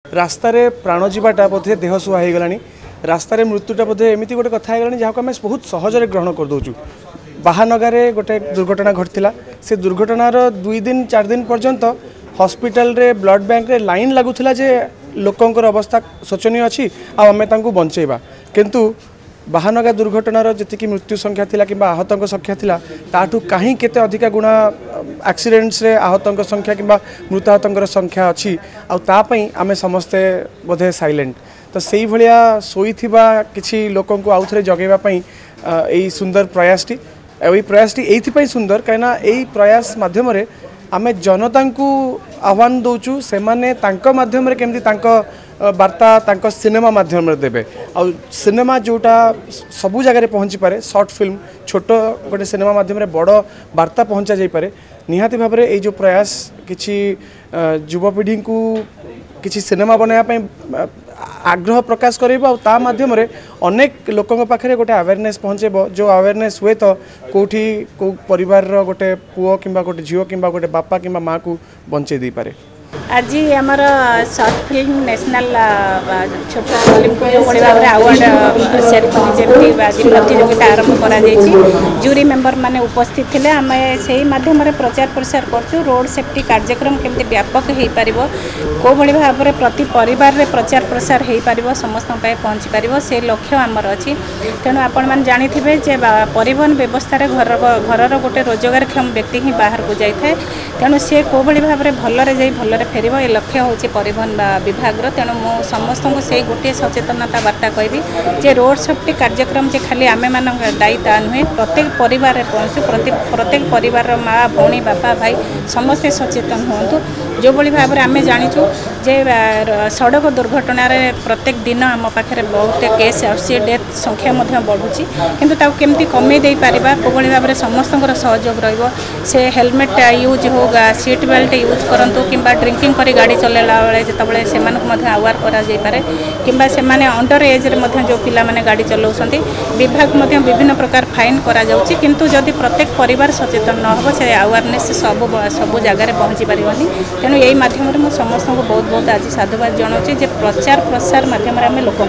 रास्तार प्राण जावाटा बोधे देह सुहा हो गलानी रास्तार मृत्युटा बोधे एमती गोटे कथा है जहाँ को आम बहुत सहजरे ग्रहण करदे बाहानगारे गोटे दुर्घटना घटला से दुर्घटनार 2 दिन 4 दिन पर्यंत हॉस्पिटल रे ब्लड बैंक रे लाइन लगुला जे लोकंर अवस्था शोचनीय अच्छी आम बंचेबा किंतु बाहानगा दुर्घटनार जी मृत्यु संख्या थिला कि आहत संख्या थिला ताठू कहीं केते अधिका गुणा एक्सीडेंट्स रे आहत संख्या कि मृताहत संख्या अच्छी आमे समस्ते बोधे साइलेंट तो से भाया शोईथिबा किछि लोकन को आउथरे जगेबा एई सुंदर प्रयासटी एई प्रयासटी एइथिपई सुंदर कहिना एई प्रयास माध्यम रे आमे जनता को आह्वान दौचु से माने तांको माध्यम रे केमती तांको वार्ता तांको सिनेमा माध्यम रे देबे आ सिनेमा जोटा सबू जगह पहुँची पारे शॉर्ट फिल्म छोट गोटे सिनेमा माध्यम रे बड़ वार्ता पहुँचा जाई पारे निहाती भाव में ये जो प्रयास किछि युवपीढ़ी को किछि सिनेमा बनाया आग्रह प्रकाश करेबो ता माध्यम रे अनेक लोकों पाखे गोटे अवेयरनेस पहुँचेबो जो अवेयरनेस हुए तो कोठी को परिवार रो गोटे पुओ किंबा गोटे झियो किंबा गोटे बापा किंबा माँ को बंचे दी पारे। आज आमर शॉर्ट फिल्म नेशनल छोट फिल्म को जो बड़ी भाव में अवार्ड सेरेमनी जमी आज प्रतियोगिता आरंभ कर जूरी मेंबर माने उपस्थित थे आम से माध्यम प्रचार प्रसार करूँ रोड सेफ्टी कार्यक्रम केमती व्यापक हो पार कौ भाई भाव में प्रति परिवार रे प्रचार प्रसार हो पार समस्त पहुँची पार से लक्ष्य आमर अच्छी तेणु आपण मैंने जानी जे परिवहन व्यवस्था घर गोटे रोजगारक्षम व्यक्ति ही बाहर को जाए तेणु सी कौ भाई भाव में भलरे जाई भलरे फेर ये लक्ष्य हूँ परिवहन विभाग तेणु मु समस्त को से गोटे सचेतनता वार्ता कहबी जे रोड सेफ्टी कार्यक्रम जे खाली आमे मान दायित्व नुहे प्रत्येक परिवार में पहुँचू प्रत्येक परिवार माँ भौणी बापा भाई समस्ते सचेतन हूँ जो भाई भाव में आम जाचु जे सड़क दुर्घटन प्रत्येक दिन आम पाखे बहुत केस आसी डेथ संख्या बढ़ुची किंतु केमती कमे दे पारिबा को भाई भाव में समस्त सहयोग रे हेलमेट यूज हो सीट बेल्ट यूज करंतु किंबा ड्रिंकिंग करी गाड़ी चलेला बेले जिते से अवेयर करे कि अंडर एज रे जो पिला माने गाड़ी चलाउछंती विभाग विभिन्न प्रकार फाइन करा जाउची किंतु जदि प्रत्येक परिवार सचेतन न हो से अवेयरनेस सब जगह पहुँची पारिबनी तेणु यही माध्यम मैं समस्त को बहुत बहुत आज साधुवाद जनाऊँ जे प्रचार प्रसार माध्यम आम लोक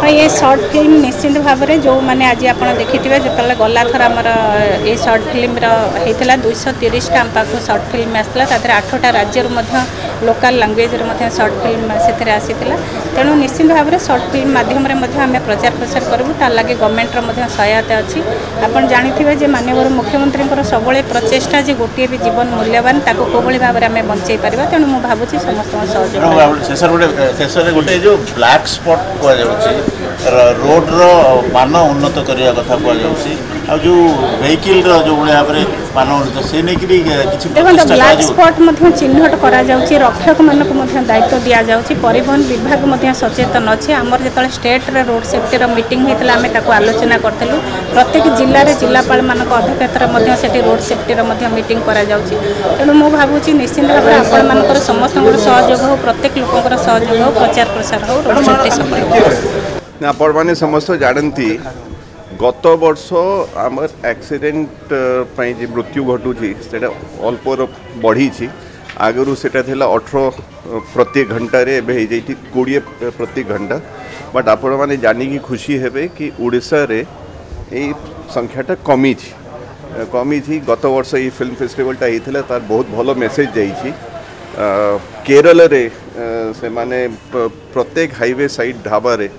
हाँ ये शॉर्ट फिल्म निश्चित भाव में जो मैंने आज आप देखिए जो गला थर आमर ये शॉर्ट फिल्म होता 230 आम पाक शॉर्ट फिल्म आसाला 8टा राज्य लोकल लैंग्वेज शॉर्ट फिल्म से आसाला तेणु निश्चित भाव में शॉर्ट फिल्म माध्यम आम प्रचार प्रसार करूँ तार लगे गवर्नमेंटर सहायता अच्छी आपड़ जानी माननीय मुख्यमंत्री सब प्रचेषा जे गोटे भी जीवन मूल्यवान ताको को भाई भाव में आम बंचाई पारिबा तेणु मु भाबुची समस्त सहयोग गोटे जो ब्लैक स्पॉट कह रोड रो मान उन्नत करने कथा कह जो वेहिकल जो भाव में मान उन्नत से नहीं देखो ब्लैक स्पॉट चिन्हट करा जाउची रक्षक मानक दायित्व दि जाउची परिवहन विभाग सचेतन अच्छे आमर जो स्टेट रे रोड सेफ्टी मीटिंग होता आम आलोचना करूँ प्रत्येक जिले में जिलापाल मान अध्यक्षतार से रोड सेफ्टी मीटिंग करा जाउची तेणु मु भावुची निश्चित भाव में आपण मानकर समस्त सहयोग हो प्रत्येक लोकर सहयोग हो प्रचार प्रसार हो रोड सेफ्टी सफल आपण मैंने समस्त जानती गत वर्ष आमर एक्सीडेंट मृत्यु घटुची से अल्प बढ़ी आगु से 18 प्रति घंटा रे 20 प्रति घंटा बट आपण मैंने जानिकी खुशी हेबे कि उड़ीसा रे यही संख्याटा कमी गत वर्ष ये फिल्म फेस्टिवलटा होता तार बहुत भलो मेसेज जाइए केरल रे से माने प्रत्येक हाईवे साइड ढाबा रे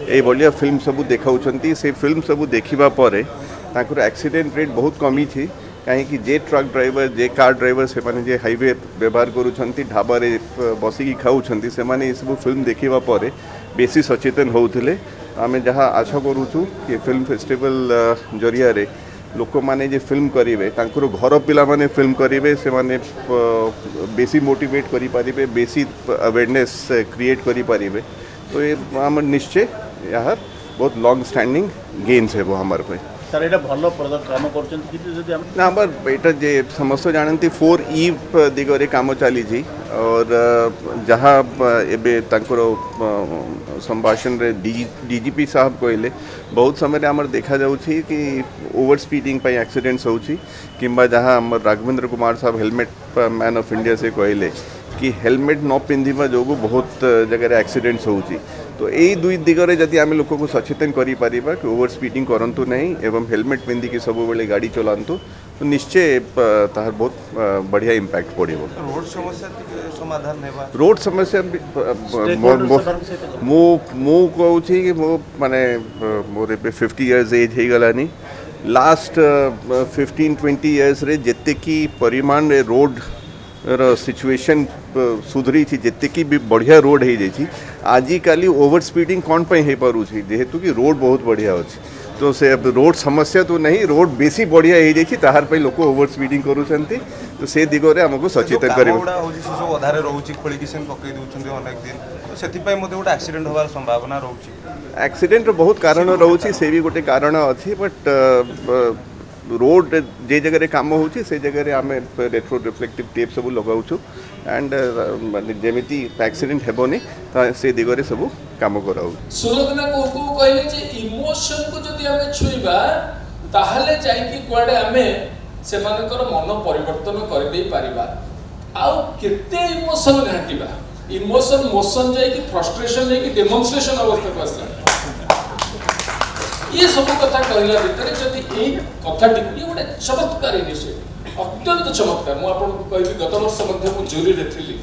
ये भाया फिल्म सबू देखाऊँच से फिल्म सबू देखा पर एक्सीडेंट रेट बहुत कमी थी कहीं जे ट्रक ड्राइवर जे कार ड्राइवर से माने जे हाईवे व्यवहार करुँच ढाबा रे बसिकी खाऊँ से माने ये सब फिल्म देखा पर बेसी सचेतन होते आम जहाँ आशा करूँ कि फिल्म फेस्टिवल जरिया रे लोक माने जे फिल्म करेंगे घर पिला माने फिल्म करेंगे से माने बेसी मोटिवेट करि पारिबे बेसी अवेयरनेस क्रिएट करि पारिबे तो ये आम निश्चय यार बहुत लॉन्ग स्टैंडिंग गेन्स है वो हमारे पे सर एटा भलो काम करछन जदी हम ना हमर एटा जे समस्त जानती 4E दिगरे काम चली जी और जहाँ एबे तांकर संभाषण रे डीजीपी साहब कहले बहुत समय आमर देखा जाउछि कि ओवर स्पीडिंग पे एक्सीडेंट्स होउछि किंबा जहाँ आम राघवेंद्र कुमार साहब हेलमेट मैन ऑफ इंडिया से कहले कि हेलमेट न पिंधिबा जो बहुत जगह एक्सीडेंट्स होउची तो यही दुई दिगरे जदि आम लोक को सचेतन करि परिबा कि ओवर स्पीडिंग करंतु नहीं एवं हेलमेट पिंधि की सब बेले गाड़ी चलांतु तो निश्चय तार बहुत बढ़िया इम्पैक्ट पड़ो। रोड समस्या समाधान हेबा रोड समस्या मु कहूँ कि मो माने मोर 50 इयर्स एज हो गलानी लास्ट 15-20 इयर्स रे जेते की परिमाण रे रोड सिचुएशन सुधरी थी जेते की भी बढ़िया रोड हो जाई आजिकाली ओवर स्पीडिंग कौन पे हो पारुछि जेहेतु कि रोड बहुत बढ़िया अच्छी तो से रोड समस्या तो नहीं रोड बेसी बढ़िया हो जाई ताहार पे लोक ओवर स्पीडिंग करूछंती तो से दिगरे हमको सचेतन करबा सब अधारे रहउछि खोली कि सेन पकई दउछंती अनेक दिन तो सेति पय मते गोटे एक्सीडेंट होबार संभावना रहउछि एक्सीडेंट रो बहुत कारण रहउछि से भी गोटे कारण अछि बट रोड जे जगह काम होछि से जगह आम रेट्रो रिफ्लेक्टिव टेप सब लगाउछु एंड जेमिति एक्सीडेंट हेबोनी से दिगरे सब काम कराउ। सुलोचना को कहले जे इमोशन को जदि हमें छुईबा ताहले जाई कि कुआडे हमें सेमानकर मन परिवर्तन कर दे परिबा आउ केते इमोशन घाटिबा इमोशन मोशन जाई कि फ्रस्ट्रेशन जाई कि डेमोन्स्ट्रेशन अवस्था को आसला ये सब कथा कहला भितर जदि एई कथाटी ये गोटे चमत्कार इनिशिएटिव अत्यंत चमत्कार मु आपन को कहबी गत वर्ष मध्य मु जूरी रे थिली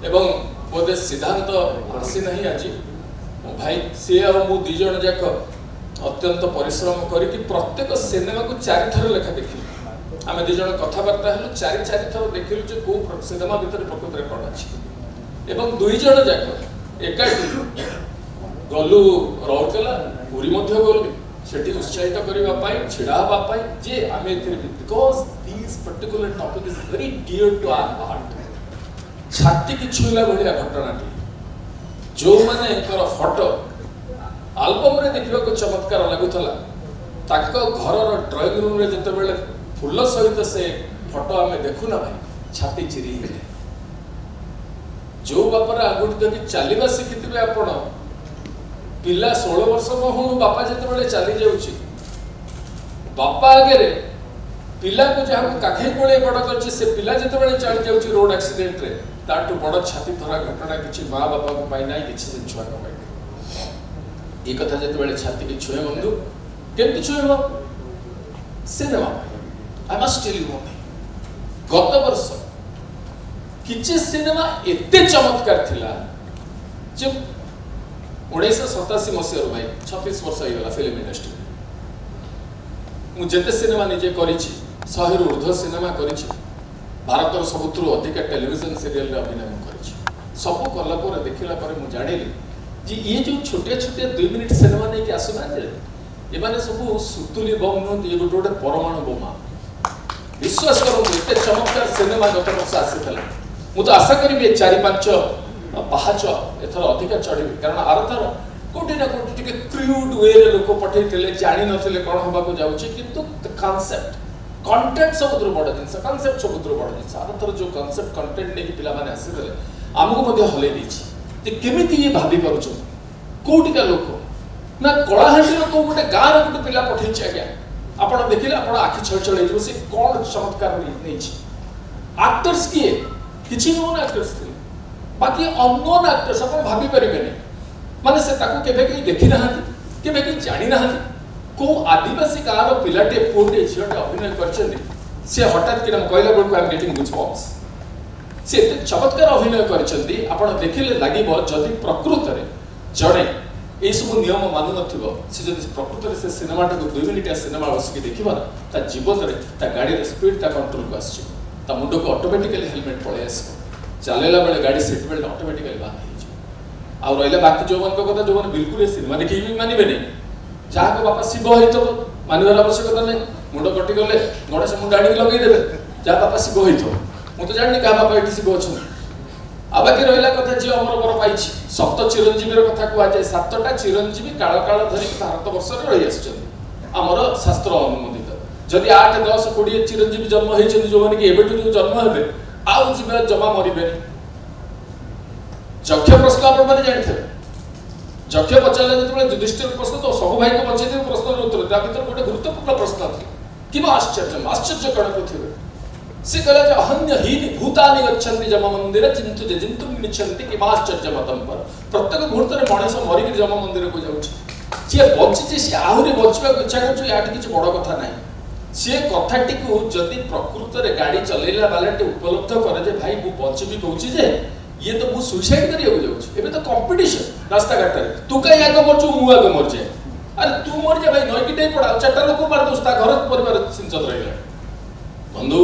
एवं बोधे सिद्धांत आसी नहीं आज मो भाई से और मु दि जण जाक अत्यंत परिश्रम करी कि प्रत्येक सिनेमा को 4 थर लेखा देखिलु आमे दि जण कथा बार्ता हलु 4 थर देखिलु जे को सिनेमा भीतर प्रकृत रे कोन अछि एवं दुई जण जाक एकाठी गलु रौरकेला पुरी मध्य गलु सेठी उत्साहित करबा पाई छिड़ा हबा पाई जे आमे because this particular topic is very dear to our heart छाती की छुईला भलिया घटनाटी जो माने कर फोटो एल्बम रे देखिबा को चमत्कार लागुथला ताको घर रो ड्राइंग रूम रे जते बेले फुल सहित से फोटो आमे देखु ना भाई छाती चिरी गेले जो बापर आगुट देखि चालीबा सिखितिबे आपण पिला 16 वर्ष न हो बापा जते बेले चली जाउची बापा आगे रे पिला को जहा को काखै कोळे बड़ करछि से पिला जते बेले चली जाउची रोड एक्सीडेंट रे ताटू बड़ छाती धरा घटना किछि मां बापा को पाई नाही किछि से छुआ को पाई ए कथा जते बेले छाती की छुए बंधु केमति छुएबो cinema I must tell you गत वर्ष किछि सिनेमा एते चमत्कार थिला जे 1987 मसीह भाई 36 वर्ष हो फिल्म इंडस्ट्री मुझे सिनेमा निजे करी 100 रु ऊर्ध्व सिनेमा करी भारत सबुठ अधिक टेलीविजन सीरियल अभिनय करी सब कला देखला मु जानिली जे ये जो छोटे छोटे 2 मिनिट सिनेमा नहीं कि आसुना ये माने सब सुतुली बम नुहत ये गोटे गोटे परमाणु बोमा विश्वास करूँ एत चमत्कार सिनेमा गत वर्ष आसी मुझे आशा करी 4-5 पाहाच एथर अधिक चढ़ी कारण आर थर कोटी ना कोटी टिके क्रूड वे रे लोक पठे थिले जानि नथिले कोन होबा को जाउची किंतु द कांसेप्ट कंटेंट सब बड़ जिनस कांसेप्ट सब बड़ जिनस आर थर जो कांसेप्ट कंटेंट ने कि पिला माने आसी देले हमको मध्ये हले दिछि जे केमिति ये भाबी पारुछ कोटी का लोक ना कलाहांडी रो को गोटे गां रो गोटे पिला पठे छी आज्ञा आपण देखिले आपण आखि छळछळ हे से कोन चमत्कार नै छी एक्टर्स किए किछि नोन एक्टर्स थे बाकी अननोन एक्टर्स अपन भाभी परिबेनी माने से ताको केबे के देखि नाहंती केबे के जानि नाहंती को आदिवासी गाँव पिलाटे पुटे झीलटे अभिनय करछन्ती से हठात कि कहला बेलू आई एम गेटिंग गुजबम्स से एते चमत्कार अभिनय करछन्ती आपण देखिले लागिबो जदि प्रकृत रे जणे ए सब नियम मानु नथिबो से जदि प्रकृत रे से सिनेमाटा को 2 मिनिट सिनेमा बसके देखिबा ता जीवन रे ता गाड़ी रे स्पीड ता कंट्रोल को आछि ता मुंडो को ऑटोमेटिकली हेलमेट पळे आसी चलेला बेले गाड़ी सीट बेल्ट ऑटोमेटिकली बांध हो आ रहिला बाकी जो मन को कथा जो मन बिल्कुल सिनेमा देखि भी मानिबे नै जहाँ को बापा शिव होइतो मानिबार आवश्यकता नै मुंड कटि गले गणेश मुंड आडी लगै देबे जहाँ बापा शिव होइतो मु तो जानि का बापा एठी शिव अछन आ बाकी रहिला कथा जे अमर बर पाइछि सप्त चिरंजीवी रो कथा को आजे सातटा चिरंजीवी काल काल धरि भारत वर्ष रे रहि आछन हमर शास्त्र अनुमोदित जदि 8 10 20 चिरंजीवी जन्म होइछन जो माने कि एबेटु जो जन्म हेबे आउ जीवे जमा मरिबे जक्ष प्रश्न आपण माने जानिथे जक्ष पचारले जतबे युधिष्ठिर प्रश्न तो सब भाई को बचेते प्रश्न उत्तर ता भीतर गोटे गुरुत्वपूर्ण प्रश्न था कि आश्चर्य कण को थिबे से कहला जे अहन्यहीन भूतानि गच्छन्ति जम मंदिर चिंतु जिंतु निच्छन्ति किमाश्चर्य मतम पर प्रत्येक मुहूर्त रे मଣିଷ मरिक जम मंदिर को जाउछि जे बंचिछि से आहुरी बंचबा इच्छा करछु याटी किछ बड़ कथा नाही से कथाटी को जदि प्रकृत रे गाड़ी चलेला वालाटे उपलब्ध करे जे भाई मु बंचबी कहूछि जे ये तो मु सुसाइड करियो जाउछि एबे तो कंपटीशन रास्ता घाट रे तू काई आगे मरछु मु आगे मर जाए अरे तू मर जा भाई नई किटे पड़ा चारटा लोक मार दोस्ता घर परिवार सिंचत रहिला बंधु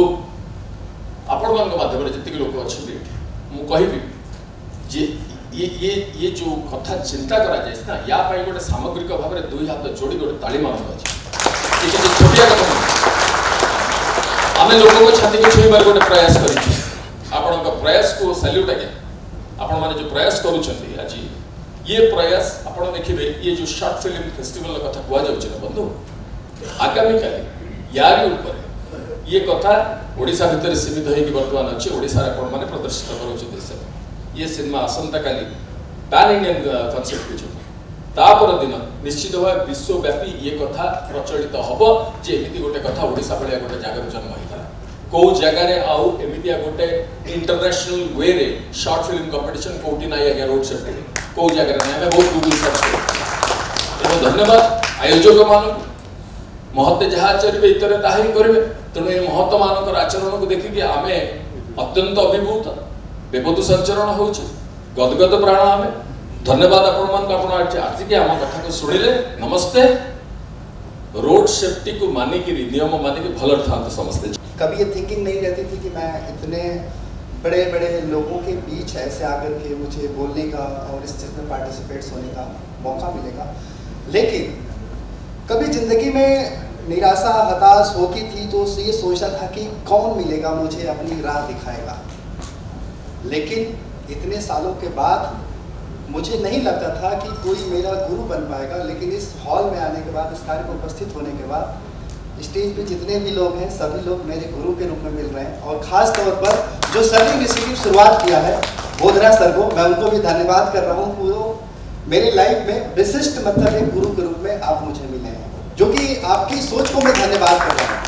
आपण मान माध्यम रे जति लोक अछि मु कहिबी जे ये जो कथा चिंता करा जाय ना या पाई गोटे सामग्रिक भाव में दुई हाथ जोड़ी गोटे ताली मारना अछि ये छोटिया कथा आमे लोक को छाती को छुईबार गोटे प्रयास करिछु आपण का प्रयास को सैल्यूट आगे आपण माने जो प्रयास करूछंती आज ये प्रयास आपण देखिबे ये जो शॉर्ट फिल्म फेस्टिवल कथा कुआ जाउछ ना बंधु आगामी काली यारी ऊपर ये कथा ओडिसा भीतर सीमित होई कि वर्तमान अछि ओडिसा रे आपण माने प्रदर्शित करूछ देश ये सिनेमा आसंता काली पैन इंडियन कॉन्सेप्ट जो तापर दिन निश्चित भाव विश्वव्यापी ये कथा प्रचलित हबो जे एमिति गोटे कथा ओडिसा भलिया गोटे जगह जन्म होइता को जगह रे आउ एमितिया गोटे इंटरनेशनल वे रे शॉर्ट फिल्म कंपटीशन कोटी नाय आगे रोड सेफ्टी को जगह रे हमें बहुत गूगल सर्च करू धन्यवाद आयोजक मान महत्ते जहा आचरिबे इतरे ताही करबे तने महत्व मानकर आचरण को देखि कि आमे अत्यंत अभिभूत बेपतु संचरण होउछ गदगद प्राण आमे धन्यवाद आपण मान आपण आज के हम कथा को सुनिले नमस्ते रोड सेफ्टी को माने कि नियम माने कि भलर था तो समझते कभी ये थिंकिंग नहीं रहती थी कि मैं इतने बड़े बड़े लोगों के बीच ऐसे आकर के मुझे बोलने का और इस चीज़ में पार्टिसिपेट्स होने का मौका मिलेगा लेकिन कभी ज़िंदगी में निराशा हताश होती थी तो ये सोचा था कि कौन मिलेगा मुझे अपनी राह दिखाएगा लेकिन इतने सालों के बाद मुझे नहीं लगता था कि कोई मेरा गुरु बन पाएगा लेकिन इस हॉल में आने के बाद इस कार्य में उपस्थित होने के बाद स्टेज पे जितने भी लोग हैं सभी लोग मेरे गुरु के रूप में मिल रहे हैं और ख़ास तौर पर जो सर इनिशिएटिव शुरुआत किया है बोधरा सर को मैं उनको भी धन्यवाद कर रहा हूँ वो मेरे लाइफ में विशिष्ट मतलब एक गुरु के रूप में आप मुझे मिले हैं जो कि आपकी सोच को मैं धन्यवाद कर रहा हूँ।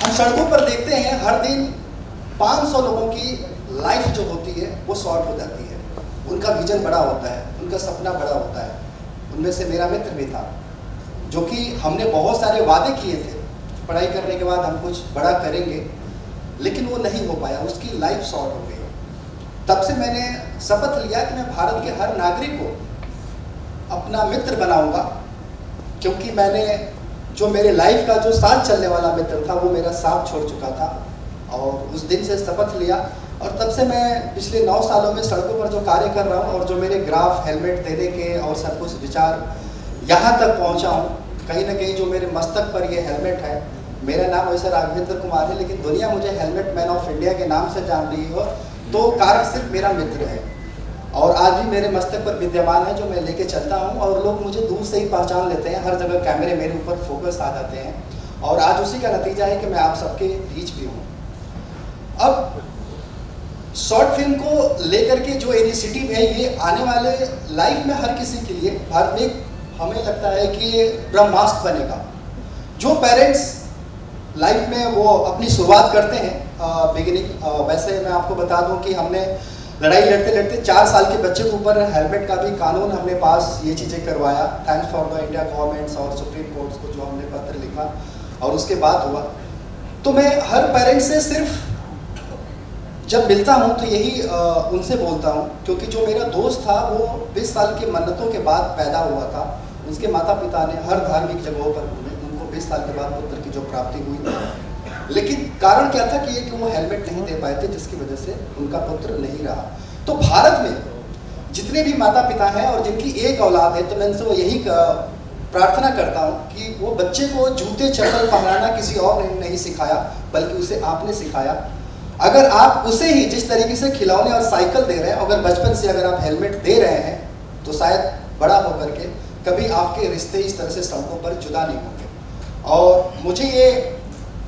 हम सड़कों पर देखते हैं हर दिन 500 लोगों की लाइफ जो होती है वो शॉर्ट हो जाती है उनका विजन बड़ा होता है उनका सपना बड़ा होता है उनमें से मेरा मित्र भी था जो कि हमने बहुत सारे वादे किए थे पढ़ाई करने के बाद हम कुछ बड़ा करेंगे लेकिन वो नहीं हो पाया उसकी लाइफ शॉर्ट हो गई तब से मैंने शपथ लिया कि मैं भारत के हर नागरिक को अपना मित्र बनाऊंगा क्योंकि मैंने जो मेरे लाइफ का जो साथ चलने वाला मित्र था वो मेरा साथ छोड़ चुका था और उस दिन से शपथ लिया और तब से मैं पिछले 9 सालों में सड़कों पर जो कार्य कर रहा हूँ और जो मेरे ग्राफ हेलमेट देने के और सब कुछ विचार यहाँ तक पहुँचा हूँ कहीं ना कहीं जो मेरे मस्तक पर ये हेलमेट है मेरा नाम वैसे राघवेंद्र कुमार है लेकिन दुनिया मुझे हेलमेट मैन ऑफ इंडिया के नाम से जान रही हो तो कारण सिर्फ मेरा मित्र है और आज भी मेरे मस्तक पर विद्यमान है जो मैं लेके चलता हूँ और लोग मुझे दूर से ही पहचान लेते हैं हर जगह कैमरे मेरे ऊपर फोकस आ जाते हैं और आज उसी का नतीजा है कि मैं आप सबके बीच भी हूँ। अब शॉर्ट फिल्म को लेकर के जो इनिशिएटिव है ये आने वाले लाइफ में हर किसी के लिए भारत में हमें लगता है कि ये ब्रह्मास्त्र बनेगा। जो पेरेंट्स लाइफ में वो अपनी शुरुआत करते हैं बिगिनिंग वैसे मैं आपको बता दूं कि हमने लड़ाई लड़ते लड़ते 4 साल के बच्चे के ऊपर हेलमेट का भी कानून हमने पास ये चीज़ें करवाया thanks for the India governments और सुप्रीम कोर्ट्स को जो हमने पत्र लिखा और उसके बाद हुआ। तो मैं हर पेरेंट से सिर्फ जब मिलता हूँ तो यही उनसे बोलता हूँ क्योंकि जो मेरा दोस्त था वो 20 साल की मन्नतों के बाद पैदा हुआ था उसके माता पिता ने हर धार्मिक जगहों पर घूमे उनको 20 साल के बाद पुत्र की जो प्राप्ति हुई थी लेकिन कारण क्या था कि वो हेलमेट नहीं दे पाए थे जिसकी वजह से उनका पुत्र नहीं रहा। तो भारत में जितने भी माता पिता हैं और जिनकी एक औलाद है तो मैं उनसे वो यही प्रार्थना करता हूँ कि वो बच्चे को जूते चप्पल पहनाना किसी और ने नहीं सिखाया बल्कि उसे आपने सिखाया। अगर आप उसे ही जिस तरीके से खिलौने और साइकिल दे रहे हैं अगर बचपन से अगर आप हेलमेट दे रहे हैं तो शायद बड़ा होकर के कभी आपके रिश्ते इस तरह से सड़कों पर जुदा नहीं होंगे। और मुझे ये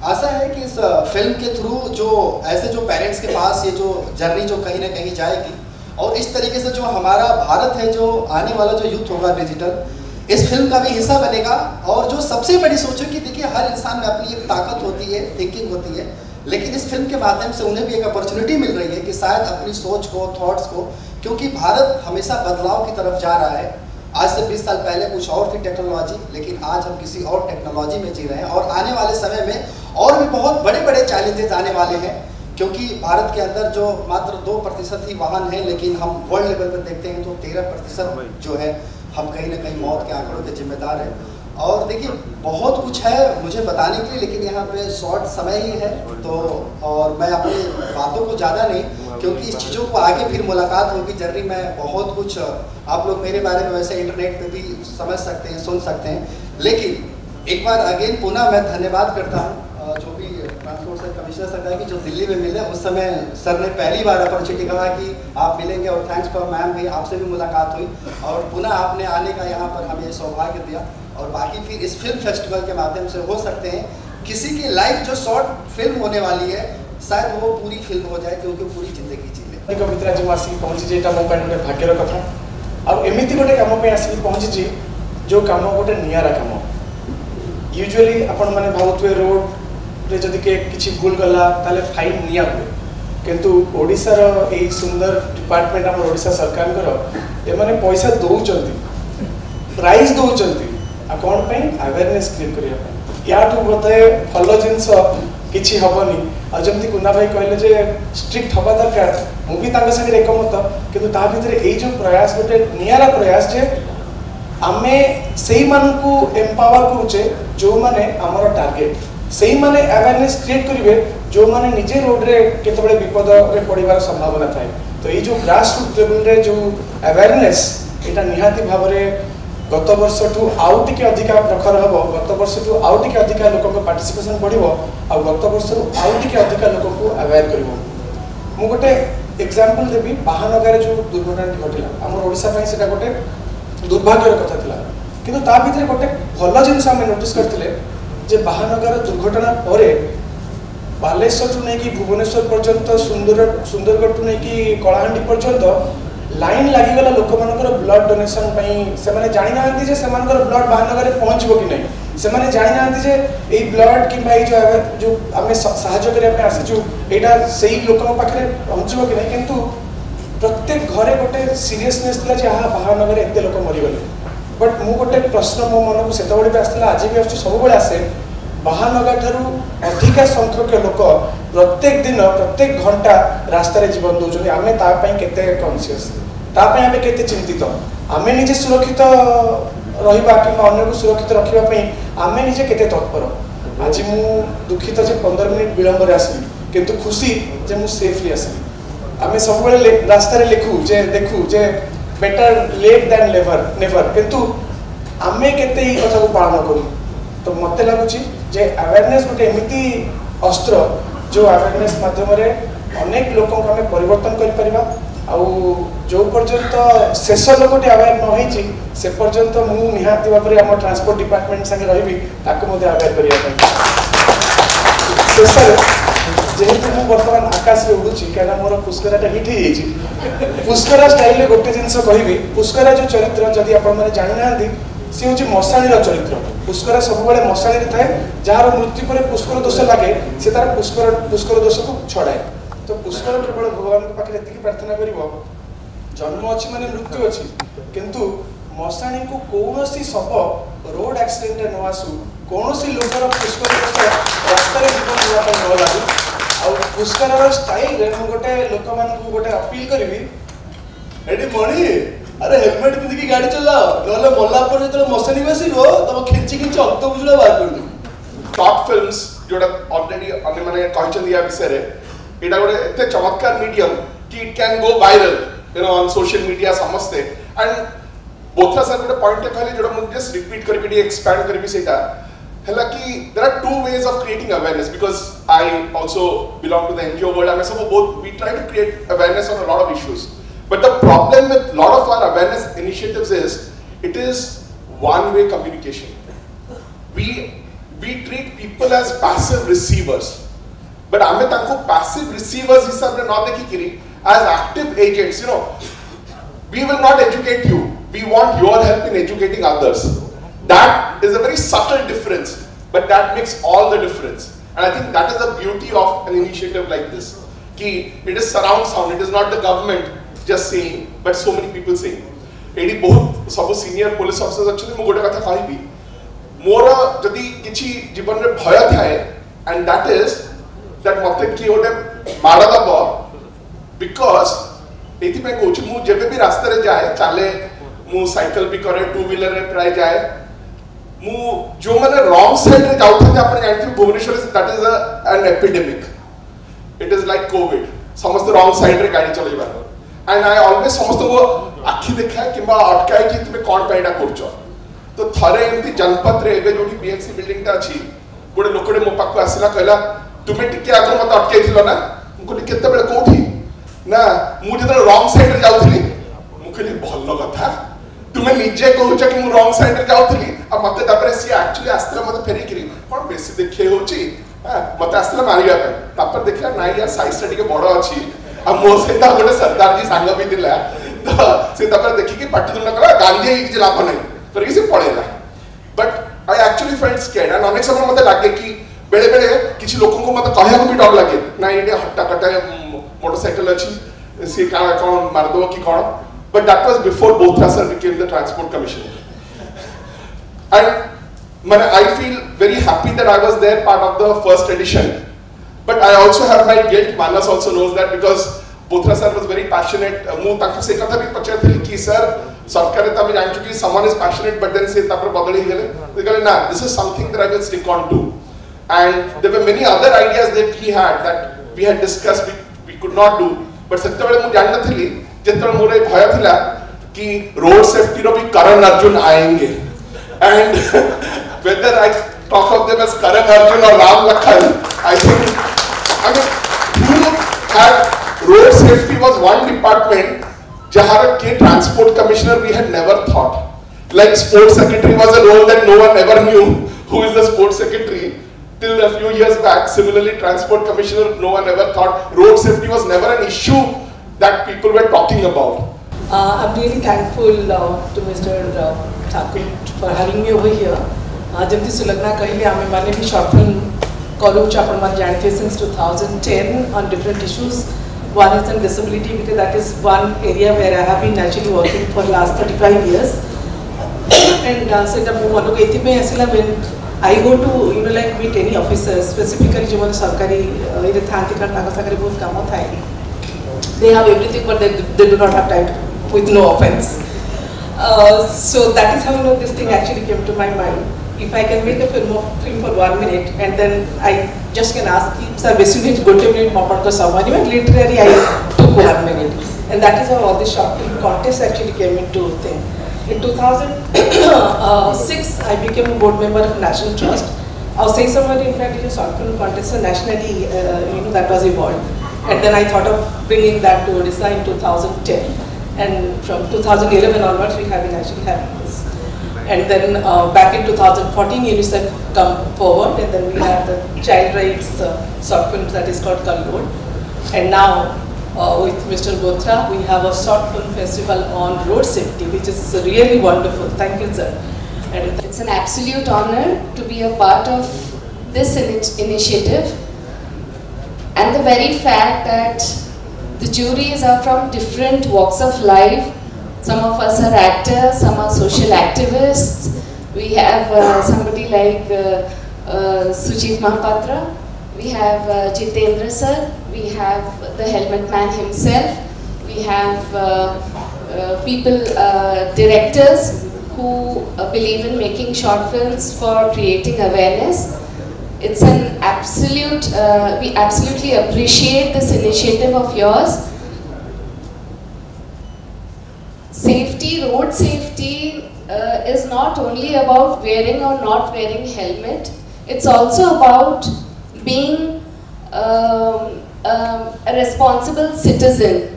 आशा है कि इस फिल्म के थ्रू जो ऐसे जो पेरेंट्स के पास ये जो जर्नी जो कहीं ना कहीं जाएगी और इस तरीके से जो हमारा भारत है जो आने वाला जो यूथ होगा डिजिटल इस फिल्म का भी हिस्सा बनेगा। और जो सबसे बड़ी सोच है कि देखिए हर इंसान में अपनी एक ताकत होती है थिंकिंग होती है लेकिन इस फिल्म के माध्यम से उन्हें भी एक अपॉर्चुनिटी मिल रही है कि शायद अपनी सोच को, थॉट्स को, क्योंकि भारत हमेशा बदलाव की तरफ जा रहा है। आज से 20 साल पहले कुछ और थी टेक्नोलॉजी, लेकिन आज हम किसी और टेक्नोलॉजी में जी रहे हैं और आने वाले समय में और भी बहुत बड़े बड़े चैलेंजेस आने वाले हैं, क्योंकि भारत के अंदर जो मात्र 2% ही वाहन हैं, लेकिन हम वर्ल्ड लेवल पर देखते हैं तो 13% जो है हम कहीं ना कहीं मौत के आंकड़ों के जिम्मेदार हैं। और देखिए बहुत कुछ है मुझे बताने के लिए, लेकिन यहाँ पे शॉर्ट समय ही है तो, और मैं अपनी बातों को ज़्यादा नहीं, क्योंकि इस चीज़ों को आगे फिर मुलाकात होगी जर्नी में। बहुत कुछ आप लोग मेरे बारे में वैसे इंटरनेट पे भी समझ सकते हैं, सुन सकते हैं, लेकिन एक बार अगेन पुनः मैं धन्यवाद करता हूँ जो भी ट्रांसपोर्ट से कमिश्नर सर का कि जो दिल्ली में मिले, उस समय सर ने पहली बार अपॉर्चुनिटी कहा कि आप मिलेंगे, और थैंक्स फॉर मैम भी, आपसे भी मुलाकात हुई और पुनः आपने आने का यहाँ पर हमें सौभाग्य दिया। और बाकी फिर इस फिल्म फेस्टिवल के माध्यम से हो सकते हैं किसी की लाइफ जो शॉर्ट फिल्म होने वाली है शायद वो पूरी फिल्म हो जाए, क्योंकि पूरी जिंदगी जी ले। मित्र आज आसिक पहुँची जेटा मो गोटे भाग्यर कथा आमती गोटे कम आसिक पहुँची जो कम गोटे निरा कम। यूजुअली आपण मैंने भावुए रोड रे जदि किसी भूल गला ताले फाइन निया हुए, किंतु ओडिशार यही सुंदर डिपार्टमेंट आम ओडिशा सरकार एमाने पैसा दौरान प्राइज दौरान कौन अवेयरनेस क्रिएट करने या बोधे भल जिनस किसी हेनी। आमती कुना भाई कहले जे स्ट्रिक्ट हवा दरकार, मुझे संगे एकमत, किंतु ता भितर यही जो प्रयास गोटे निरा प्रयास जे आमे से एम्पावर करुचे जो माने आमर टार्गेट से माने अवेयरनेस क्रिएट करेंगे जो माने निजे रोड रे केतबे विपद रे पड़िबार संभावना थाए। तो ये जो ग्रास रूट लेवल रे जो अवेयरनेस एटा निहाती भाव में गत वर्ष ठू आउ टिके अधिका प्रखर हम, गत वर्ष ठू आउ टिके अधिका लोक पार्टिसिपेशन बढ़िबो आ गत वर्ष आउ टिके अधिका लोक को अवेयर करिवो। मु गोटे एग्जांपल देबी, महानगर जो दुर्घटना घटिला हमर ओडिसा पई सेटा गोटे दुर्भाग्यर कथा थिला, किंतु ता भितर गोटे भल जिनस आम नोटिस करथिले जे महानगर दुर्घटना परे बालेश्वर नहीं कि भुवनेश्वर पर्यंत सुंदरगढ़ नहीं कि कलाहांडी पर्यंत लाइन लगिगला लोक मानकर ब्लड डोनेशन से माने जानी ना जे से मानकर ब्लड महानगर पहुँचबो कि नहीं, से माने जानी ना जे ए ब्लड कि जो आम साहाय्य करने आसीचु एटा सेही लोक पाखे पहुँचबो कि नहीं, किंतु प्रत्येक घरे गोटे सीरियसनेस थिला जे हाँ महानगर एते लोक मरीगले। बट मु गोटे प्रश्न मो मन को सेतबे भी आसला, आज भी आसु सब आसे, महानगर ठारू अधिका संख्यक लोक प्रत्येक दिन प्रत्येक घंटा रास्ता रे जीवन दौरान, आमे ता पई केते कॉन्शियस, ता पई आमे केते चिंतित, आमे निजे सुरक्षित रहिबा कि अन्य को सुरक्षित रखिबा पई आमे निजे केते तत्पर। आज मु दुखित जे 15 मिनिट विलंब रे आसली, किंतु खुशी जे मु सेफली आसली। आमे सब बेले रास्ता रे लिखू जे देखू जे बेटर लेट देन नेवर, किंतु आमे केते ई कथा को पालन करू। तो मते लागुची जे अवेयरनेस गोटे एमिति अस्त्र जो अवेयरनेस माध्यम रे अनेक लोकों को हमें परिवर्तन कर परिबा, आउ जो पर्यंत शेष लोकटी अवेयर न होईची से पर्यंत मु निहाती भाव में आम ट्रांसपोर्ट डिपार्टमेंट संगे रही ताको मते अवेयर करिया शेष जेहेतु मु वर्तमान आकाश में उड़ुची क्या मोर पुष्कराटा हिट हो जाइए। पुष्करा स्टाइल रे गोटे जिनस कहबी, पुष्करा जो चरित्र जदि आपण माने जानि नांदी सी हूँ मशाणी चरित्र। पुष्करा सब मशाणी थाए, जार मृत्यु पर पुष्कर दोष लगे से तार पुष्कर दोष को छड़ाए। तो पुष्कर केवल भगवान के पाखे एति प्रार्थना करिवो, जन्म अच्छी माने मृत्यु अच्छी, किंतु मशाणी को कौनसी शव रोड एक्सीडेंट न आसू, कौनसी लोकर पुष्कर दोष रास्ता जीवन जीवाई न लागू। आ पुष्कर स्टाइल रे मु गोटे लोक मान गोटे अपील करी, एडी मणि अरे हेलमेट पिंधिकी गाड़ी चलाओ, नहले मल्ला पर जो मशानी बसिबो तुम खिंची खिंची अंत बुझला बाहर कर दो। शॉर्ट फिल्म्स जोटा ऑलरेडी अन्य माने कहचन या विषय रे एटा गोटे एते चमत्कार मीडियम कि it can go viral you know on social media समस्ते। एंड बोथरा सर गोटे पॉइंट कहले जोटा मु जस्ट रिपीट करके डी एक्सपैंड करबी सेटा हला कि there are two ways of creating awareness, because I also belong to the NGO world and सब both we try to create awareness on a lot of issues. But the problem with lot of our awareness initiatives is it is one-way communication. We treat people as passive receivers, but आमे तांको passive receivers हिसाब रे ना देखी किरी as active agents. You know, we will not educate you. We want your help in educating others. That is a very subtle difference, but that makes all the difference. And I think that is the beauty of an initiative like this. Ki it is surround sound, it is not the government just saying, but so many people saying. एडी बहुत सब senior police officers अच्छे मु गोटे कथा कहबी मोर जदि किछि जीवन रे भय थाए एंड दैट इज दैट मते कि गोटे माड़ दब बिकॉज एथि पे कहूछि मु जेबे भी रास्ता रे जाए चाले मु साइकिल भी करे टू व्हीलर रे प्राय जाए मु जो माने रॉन्ग साइड रे जाउथि आपण जानथि Bhubaneswar that is an epidemic it is like COVID समस्त रॉन्ग साइड रे गाड़ी चलेबा एंड आई ऑलवेज समस्त को आखि देखा किंबा अटकाए कि तुमे कोन पैडा करछो तो थरे एमती जनपद रे एबे जोठी बीएमसी बिल्डिंग ता अछि गोटे लोकडे मो पाखु आसिला कहला तुमे टिके आगो मत अटकाई थिलो ना मु केते बेले कोठी ना मु जदर रॉन्ग साइड रे जाउथली मु कहली भलो कथा तुमे निजे कहूछ कि मु रॉन्ग साइड रे जाउथली आ मते तापरे सी एक्चुअली आस्त्रा मते फेरी करी कोन बेसी देखे होची मते आस्त्रा मारिया पे तापर देखला नाइ या साइज से टिके बडो अछि आ मो सेता गोटे सरदार जी सांग भी दिला तो से तापर देखि कि पार्टी तुम कला गांधी कि लाभ नै करके से पळेला but I actually felt scared and अनेक समय मते लागे कि बेले बेले किछि लोकन को मते कहया को भी डर लागे ना एडे हट्टा कटा मोटरसाइकिल अछि से का कोन मार दो कि कोन but that was before Bothra sir became the transport commissioner and man I feel very happy that I was there part of the first edition but I also have my guilt Manas also knows that because Bothra sir was very passionate mu takku se katha bhi pacharathili ki sir sarkar ta me janu ki someone is passionate but then se tapre badali gele they gale na this is something that I will stick on to and there were many other ideas that he had that we had discussed we could not do but setabele mu janu nathili jetale more bhaya thila ki road safety ro bhi Karan Arjun aayenge and whether I talk of them as Karan Arjun or Ram Lakhan, I think, I mean, who had road safety was one department, jahar ke transport commissioner we had never thought. Like sports secretary was a role that no one ever knew who is the sports secretary. Till a few years back, similarly transport commissioner, no one ever thought road safety was never an issue that people were talking about. I'm really thankful to Mr. Thakur for having me over here. जमती सुलग्ना कहले आमे माने भी short film करूच आपण मन जानते since 2010 on different issues. One is on disability because that is one area where I have been actually working for last 35 years. And so that mo manu ke ithime asila when I go to like meet any officer specifically जो मन सरकारी इरे थांती कर ताका सकरे बहुत काम होता है. They have everything but they do not have time with no offense. So that is how this thing actually came to my mind. If I can make a film for 1 minute and then I just can ask sir basically go to minute mapad ka samani but literally I took 1 minute and that is how all the short film contest actually came into thing. In 2006 I became a board member of National Trust. I was saying somewhere in fact it is short film contest nationally that was evolved and then I thought of bringing that to Odisha in 2010 and from 2011 onwards we have been actually having this. And then back in 2014, UNICEF come forward, and then we have the child rights short film that is called Kalgod. And now with Mr. Bothra, we have a short film festival on road safety, which is really wonderful. Thank you, sir. And it's an absolute honor to be a part of this initiative, and the very fact that the juries are from different walks of life. Some of us are actors, some are social activists. We have somebody like Sujit Mahapatra. We have Jitendra sir. We have the helmet man himself. We have people, directors who believe in making short films for creating awareness. It's an absolute, we absolutely appreciate this initiative of yours. Safety, road safety is not only about wearing or not wearing helmet, it's also about being a responsible citizen.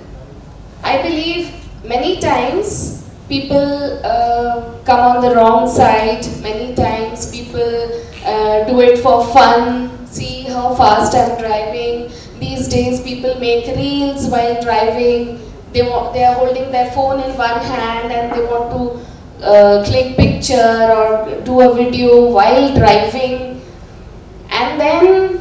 I believe many times people come on the wrong side, many times people do it for fun, see how fast I'm driving. These days people make reels while driving. They are holding their phone in one hand and they want to click picture or do a video while driving, and then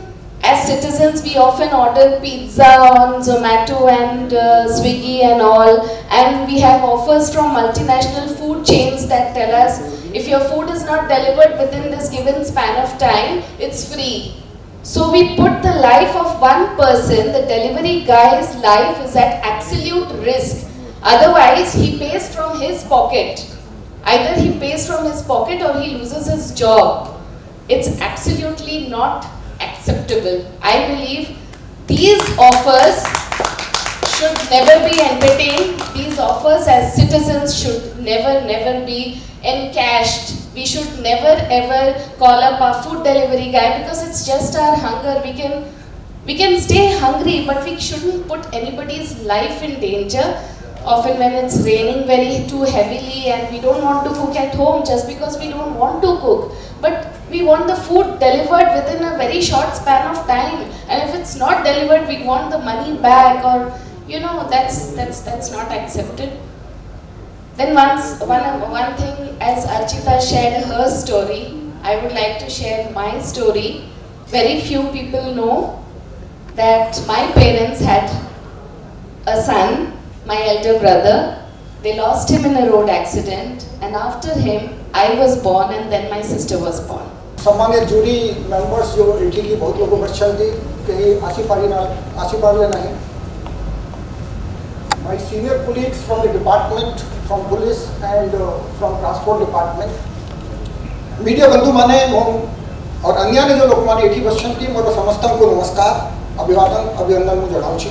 citizens, we often order pizza on Zomato and Swiggy and all, and we have offers from multinational food chains that tell us if your food is not delivered within this given span of time, it's free. So we put the life of one person, the delivery guy's life is at absolute risk. Otherwise, he pays from his pocket. Either he pays from his pocket or he loses his job. It's absolutely not acceptable. I believe these offers should never be entertained. These offers as citizens should never be encashed. We should never ever call up our food delivery guy because it's just our hunger. We can stay hungry, but we shouldn't put anybody's life in danger. Often when it's raining too heavily and we don't want to cook at home just because we don't want to cook. But we want the food delivered within a very short span of time. And if it's not delivered, we want the money back, or that's not accepted. Then one thing, as Archita shared her story, I would like to share my story. Very few people know that my parents had a son, my elder brother. They lost him in a road accident, and after him, I was born, and then my sister was born. सम्मानित jury members जो एठी की बहुत लोग बच्चंदी कहीं आसी नहीं. My senior colleagues from the department, from police and from transport department, media बंधु माने और अन्य ने जो लोग माने एठी बच्चंदी मोर समस्तम को नमस्कार, अभिवादन, अभिनंदन मु जणाउछि.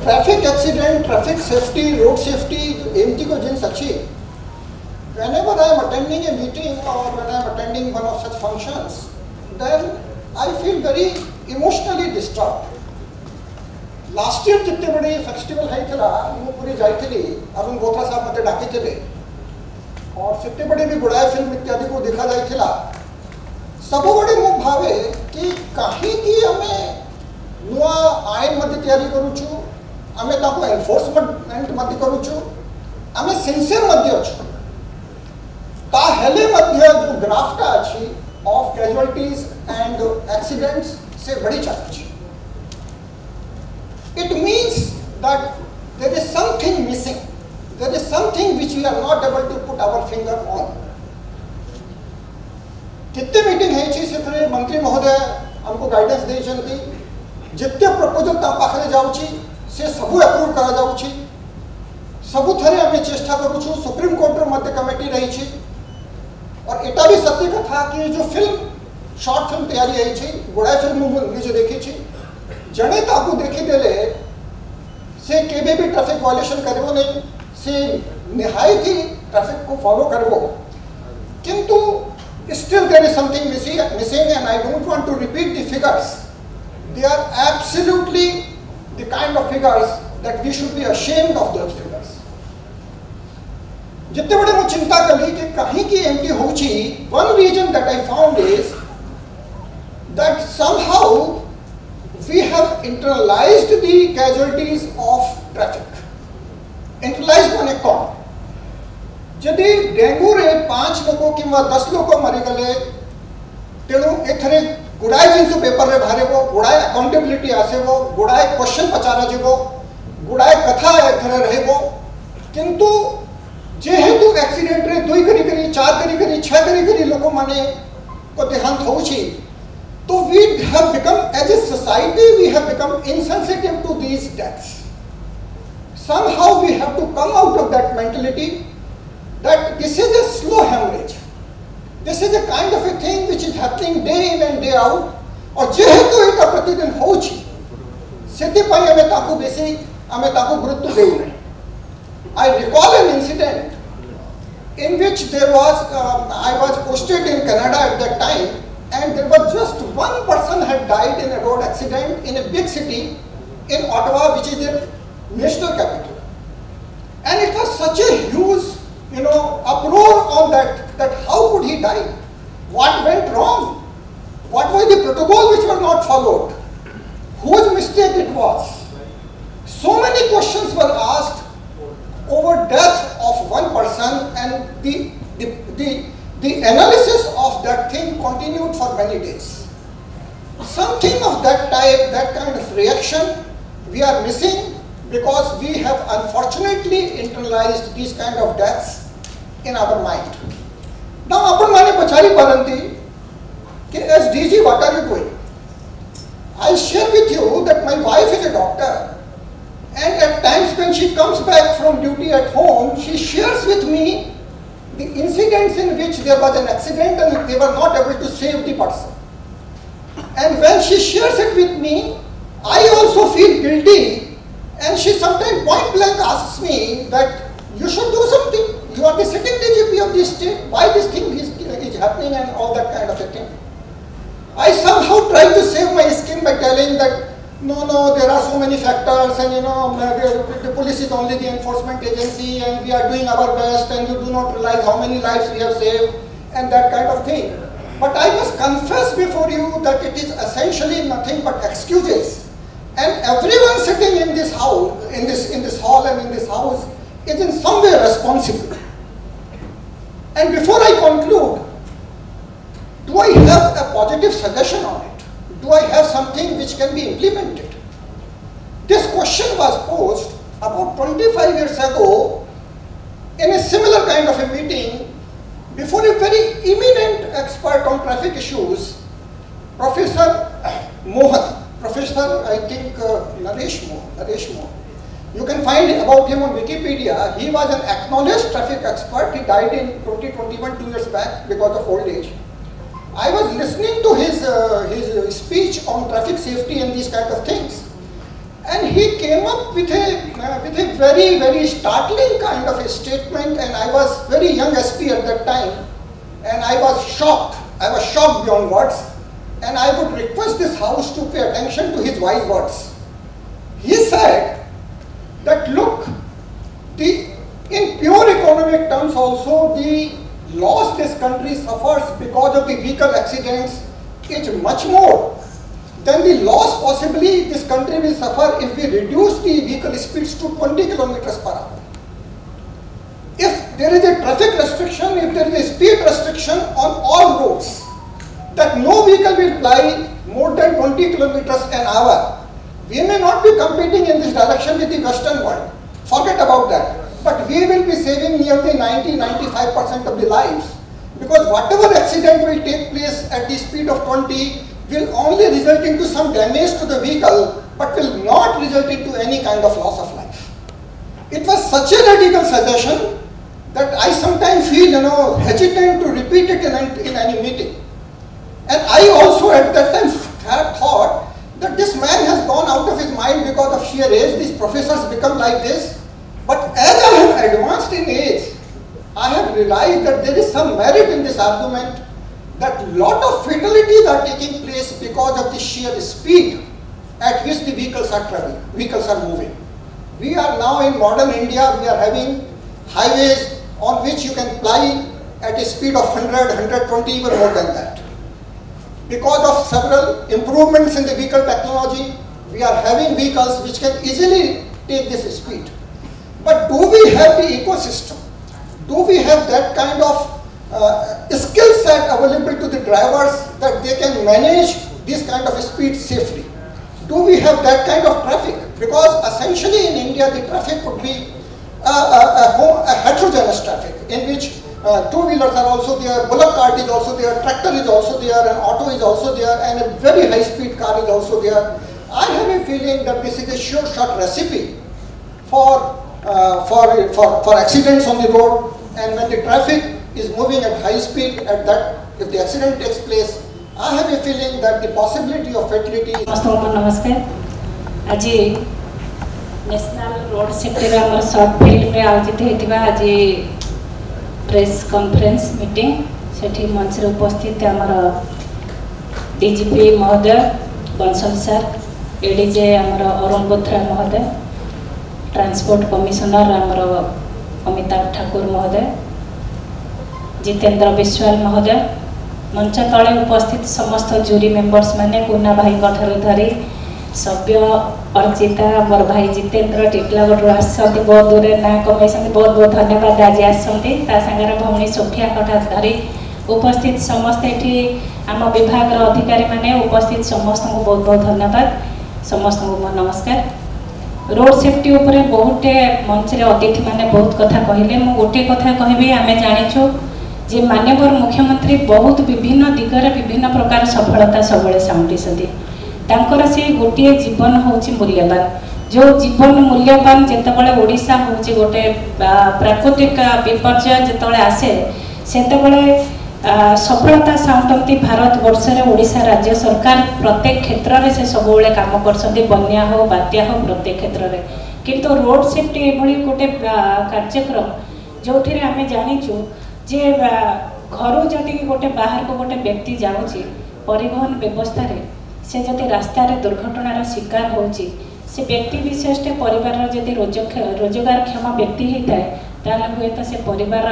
Traffic accident, traffic safety, road safety एमती को जिन अच्छी. Whenever I am attending a meeting or when I am attending one of such functions, then I feel very emotionally disturbed. Last year जितने बड़े फेस्टिवल है थला, वो पूरी जाई थी, अरुण बोथरा साहब मते डाके थे, और जितने बड़े भी गुड़ाई फिल्म इत्यादि को देखा जाई थला. सब बड़े मुख भावे कि कहीं की हमें नुआ आयन मध्य तैयारी करूचु, हमें ताको एनफोर्समेंट मध्य करूचु, हमें सिंसियर मध्य अच्छु. ताहेले मध्य जो ग्राफटा अच्छी of casualties and accidents से बड़ी चर्चा. It means that there is something missing. There is something which we are not able to put our finger on. कितने मीटिंग है इसी से मंत्री महोदय हमको गाइडेंस दे चलती. जितने प्रपोजल ता पाखरे जाउची से सबु अप्रूव करा जाउची. सबु थरे हमें चेष्टा करूछु. सुप्रीम कोर्ट रो मध्य कमिटी रही छी. और एटा भी सत्य कथा कि जो फिल्म शॉर्ट फिल्म तैयारी है छी, गुड़ाई फिल्म निजे देखी छी. जने ताकू देखी देले से केबे भी ट्रैफिक वायलेशन करबो नहीं, से निहाई थी ट्रैफिक को फॉलो करबो. किंतु still there is something missing, and I don't want to repeat the figures. They are absolutely the kind of figures that we should be ashamed of those figures. जितने बड़े मुझे चिंता करी कि कहीं की एमटी होची, one reason that I found is that somehow we have internalized the casualties of traffic. Internalized माने कौन? यदि डेंगू रे 5 लोगों कि 10 लोग मरी गले, तेणु एथरे गुड़ाए जिनसु पेपर रे बाहर वो गुड़ाए अकाउंटेबिलिटी आसे वो गुड़ाए क्वेश्चन पचारा जीवो गुड़ाए कथा एथरे रहे वो. किंतु जेहेतु एक्सीडेंट रे 2 करी 4 करी 6 करी लोगों माने को देहांत होउची, तो we have become, as a society we have become insensitive to these deaths. Somehow we have to come out of that mentality that this is a slow hemorrhage. This is a kind of a thing which is happening day in and day out. और जेहेतु एटा प्रतिदिन होउची, सेति पई हमें ताकू बेसी हमें ताकू गुरुत्व देउ नहीं. I recall an incident in which there was, I was posted in Canada at that time, and there was just one person had died in a road accident in a big city in Ottawa, which is the national capital. And it was such a huge, uproar on that how could he die? What went wrong? What were the protocols which were not followed? Whose mistake it was? So many questions were asked over death of one person, and the the analysis of that thing continued for many days. Something of that type, that kind of reaction, we are missing because we have unfortunately internalized these kind of deaths in our mind. Now, upon mane pachari paranti, as DG, what are you doing? I share with you that my wife is a doctor, and at times when she comes back from duty at home, she shares with me the incidents in which there was an accident and they were not able to save the person. And when she shares it with me, I also feel guilty, and she sometimes point blank asks me that you should do something. You are the sitting DGP of this state. Why this thing is happening and all that kind of a thing. I somehow try to save my skin by telling that no, there are so many factors, and the police is only the enforcement agency, and we are doing our best, and you do not realize how many lives we have saved, and that kind of thing. But I must confess before you that it is essentially nothing but excuses, and everyone sitting in this house, in this hall and in this house, is in some way responsible. And before I conclude, do I have a positive suggestion on it? Do I have something which can be implemented? This question was posed about 25 years ago in a similar kind of a meeting before a very eminent expert on traffic issues, Professor Mohan, Professor, I think, Naresh Mohan. You can find about him on Wikipedia. He was an acknowledged traffic expert. He died in 2021, 2 years back, because of old age. I was listening to his speech on traffic safety and these kind of things, and he came up with a very, very startling kind of a statement, and I was very young SP at that time, and I was shocked. I was shocked beyond words, and I would request this house to pay attention to his wise words. He said that, look, in pure economic terms also, the loss this country suffers because of the vehicle accidents is much more than the loss possibly this country will suffer if we reduce the vehicle speeds to 20 kilometers per hour. If there is a traffic restriction, if there is a speed restriction on all roads, that no vehicle will fly more than 20 kilometers an hour, we may not be competing in this direction with the Western world. Forget about that. But we will be saving nearly 90-95% of the lives, because whatever accident will take place at the speed of 20 will only result into some damage to the vehicle, but will not result into any kind of loss of life. It was such a radical suggestion that I sometimes feel hesitant to repeat it in any meeting. And I also at that time thought that this man has gone out of his mind because of sheer age. These professors become like this. But as I have advanced in age, I have realized that there is some merit in this argument, that lot of fatalities are taking place because of the sheer speed at which the vehicles are traveling, vehicles are moving. We are now in modern India, we are having highways on which you can fly at a speed of 100, 120, even more than that. Because of several improvements in the vehicle technology, we are having vehicles which can easily take this speed. But do we have the ecosystem? Do we have that kind of skill set available to the drivers that they can manage this kind of speed safely? Do we have that kind of traffic? Because essentially in India the traffic would be a heterogeneous traffic in which two-wheelers are also there, bullock cart is also there, tractor is also there, an auto is also there, and a very high-speed car is also there. I have a feeling that this is a sure-shot recipe for accidents on the road, and when the traffic is moving at high speed, if the accident takes place, I have a feeling that the possibility of fatality is... नमस्कार। आज national road safety आम short film आयोजित होता आज press conference meeting से मंच रे उपस्थित आमर डीजीपी महोदय बंसल सर एडीजे आमर अरुण बोथरा महोदय ट्रांसपोर्ट कमिशनर आमर अमिताभ ठाकुर महोदय जितेंद्र विश्वाल महोदय मंच तले उपस्थित समस्त जूरी मेंबर्स माने कुन्ना भाई धरी सभ्य अर्चिता मोर भाई जितेंद्र टिटलागढ़ आसती बहुत दूर ना कमे बहुत बहुत धन्यवाद आज आसती भौणी सोफिया कटा धरी उपस्थित समस्त एठी आम विभाग अधिकारी माने उपस्थित समस्त को बहुत बहुत धन्यवाद समस्त को नमस्कार। रोड सेफ्टी उपरे बहुत मंच रे अतिथि माने बहुत कथा कहले मु गोटे कथा कहबी आमे जानिछु जे माननीय मुख्यमंत्री बहुत विभिन्न दिगरे विभिन्न प्रकार सफलता सबले साउंटिसती तांकर से गोटे जीवन होची मूल्यवान जो जीवन मूल्यवान जेतेबेले ओडिशा होची गोटे प्राकृतिक विपर्यय जेतेबेले आसे सेतेबेले सफलता साउंटती भारत वर्ष रे ओडिशा राज्य सरकार प्रत्येक क्षेत्र रे से सबले काम करसती बन्या हो बात्या हो प्रत्येक क्षेत्र रे किंतु रोड सेफ्टी एभली गोटे कार्यक्रम जो थिरे आमे जानिछु जे घर जदि गोटे बाहर को गोटे व्यक्ति जाऊँगी परिवहन व्यवस्था रे से जदि रास्ता रे दुर्घटनार शिकार होची से व्यक्ति विशेष परिवार जदि रोजगार क्षम व्यक्ति होता है ताले हुए तो से परिवार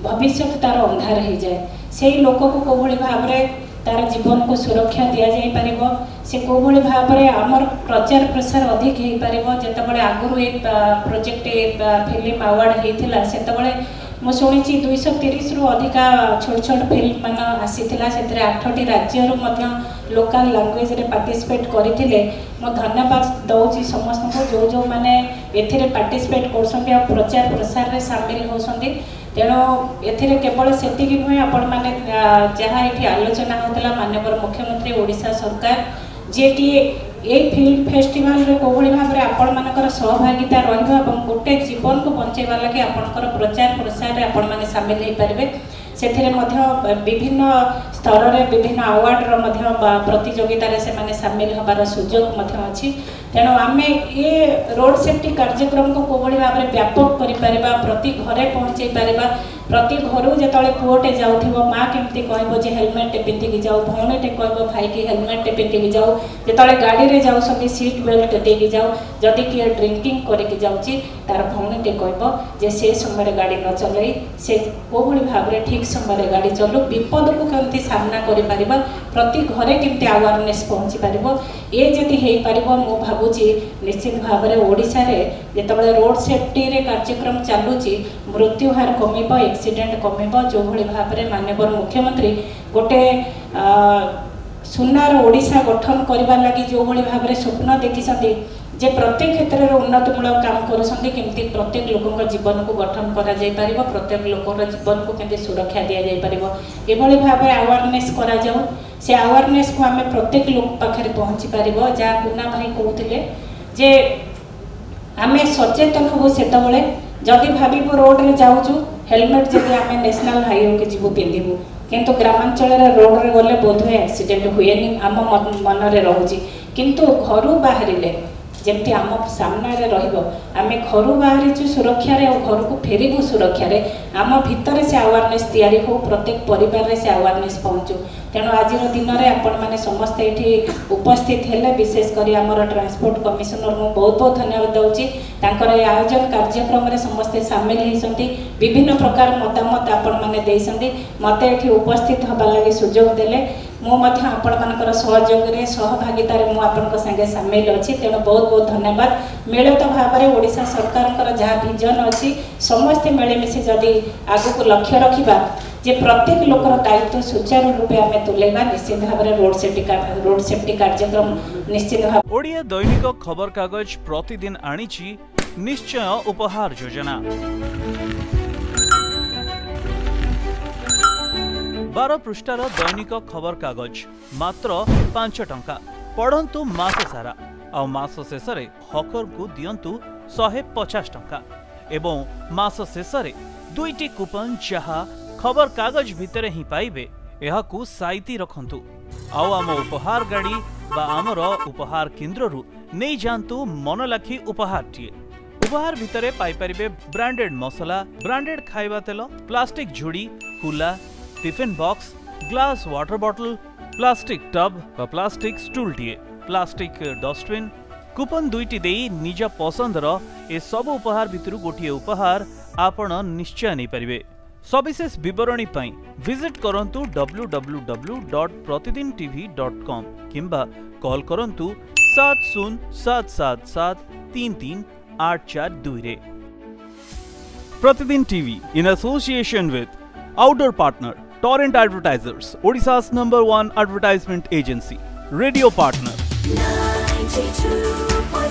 भविष्य तार अंधार हो जाए से लोक को कोभली भाव रे तार जीवन को सुरक्षा दिया जाई परिबो से कोभली भाव रे हमर प्रचार प्रसार अधिक हेई परिबो जेतेबेले आगुरु एक प्रोजेक्ट फिल्म अवार्ड हेतिला सेतेबेले मु शुणी 230 रु अधिका छोट छोट फिल्म मान आसीथिला सेतरे 8टी राज्य रो लोकल लैंग्वेज रे पार्टिसिपेट करथिले मु धन्यवाद दउची समस्त को जो जो माने एथिरे पार्टिसिपेट करसंती आ प्रचार प्रसार रे शामिल होसंती तेणु एथिरे केवल सेतिकी नुहे आपण माने जहाँ एठी आलोचना होतला माननीय मुख्यमंत्री ओडिशा सरकार जे कि ए फिल्म फेस्टिवल रे कोभली भाव रे आपण मानकर सहभागिता रहिबा एवं गोटे जीवन को बंचेबा लागि आपणकर प्रचार प्रसार रे आपण माने शामिल हे परिबे सेथिरे मध्य विभिन्न स्तर रे विभिन्न अवार्ड रो मध्य प्रतियोगिता रे से माने शामिल होबार सुजोग मध्य अछि तेणु आमे ए रोड सेफ्टी कार्यक्रम को कोभली भाव रे व्यापक करि परिबा प्रति घरे पहुंचै परिबा प्रति घर जेतले पुओटे जाउथिबो माँ केमती कहबो जे हेलमेट पिंधि कि जाओ भौणीटे कहबो भाई की हेलमेट पिंधि कि जाओ जेतले गाड़ी रे जाउ सती सीट बेल्ट दे कि जाओ जदि कि ड्रिंकिंग करे कि जाउची तार भौणीटे कहबो जे से समय गाड़ी न चलई से कोभली भाव रे ठीक समय गाड़ी चलु विपद को केमती सामना करि परिबा प्रति घरे केमती अवेयरनेस पहुंची परिबो ए जति हेई परिबो मो भाबुची निश्चित भाव रे ओडिसा रे जेतबेले रोड सेफ्टी रे कार्यक्रम चालुची मृत्यु हार कमिबो एक्सीडेंट कमिबो जो भली भाव रे माननीय मुख्यमंत्री गोटे सुनार ओडिशा गठन करबा लागि जो भली भाव रे स्वप्न देखिसंती जे प्रत्येक क्षेत्र रे उन्नतिमूलक काम करसंती केमती प्रत्येक लोकक जीवन को गठन करा जाय परिबो प्रत्येक लोकर जीवन को केमती सुरक्षा दिया जाय परिबो एभली भाव रे अवेयरनेस करा जाऊ से अवेयरनेस को हमें प्रत्येक लोक पाखरे पहुंची परिबो जा गुना भाई कहउतिले जे आमे सचेतन हो सेतबेले जदि भाबीबो रोड रे जाउछु हेलमेट जदि आमे नेशनल हाईवे के जीवो पिंधिबो किंतु ग्रामांचल रे रोड रे गले बोधवे एक्सीडेंट हुएनी आम मन रे रहउची किंतु घरु बाहरिले जेमती आम सामना रे रहिबो आमे घरु बाहरिछु सुरक्षा रे और घर को फेरिबो सुरक्षा रे आम भितर से अवेयरनेस तैयारी हो प्रत्येक परिवार रे से अवेयरनेस पहुंचू तेणु आज दिन में आपण मैंने समस्त ये उपस्थित हेले विशेष कर आमर ट्रांसपोर्ट कमिशनर को बहुत बहुत धन्यवाद दूची तांकर आयोजन कार्यक्रम रे समस्ते सामिल होती विभिन्न प्रकार मतामत आपण मैंने देइसंती मते एठी उपस्थित होबा लागि सुजोग देले मु मध्य आपण मानकर सहयोग रे सहभागिता रे मु आपनक संगे सामिल अछि तेणु बहुत बहुत धन्यवाद मिलित भाव में ओडिशा सरकार जहाँ विजन अच्छी समस्ते मिलमिशि जदि आगु को लक्ष्य रखिबा जे प्रत्येक लोकर दायित्व सुचारू रूपे आमे तुलेबा निश्चित भाव में रोड सेफ्टी कार्यक्रम निश्चित भाव ओडिया दैनिक खबर कागज प्रतिदिन आनिछि निश्चय उपहार योजना 12 पृष्ठार दैनिक खबर कागज मात्र 5 टंका पढ़ंतु मास सारा आ मास शेष हकर को दियंतु 150 टंका एवं मास शेष दुईटी कूपन जहा खबर कागज भितर ही पाइबे एहाकू साइती रखंतु आउ आम उपहार गाड़ी बा आमर उपहार केन्द्र रु नहीं जानतु मन लाखी उपहार टीए उपहार भितरे पाई परिबे ब्रांडेड मसला ब्रांडेड खाइबा तेल प्लास्टिक झुड़ी कुला tiffin box glass water bottle plastic tub बा प्लास्टिक स्टूल टीए प्लास्टिक डस्टबिन कूपन दुईटी देई निज पसंदर ए सब उपहार भितरु गोटिए उपहार आपण निश्चय नहीं परिबे सविशेष विवरणी पाई विजिट करंतु www.pratidintv.com किंबा कॉल करंतु 7077733842 रे। प्रतिदिन TV in association with outdoor partner Torrent Advertisers, Odisha's #1 advertisement agency. Radio partner 92.9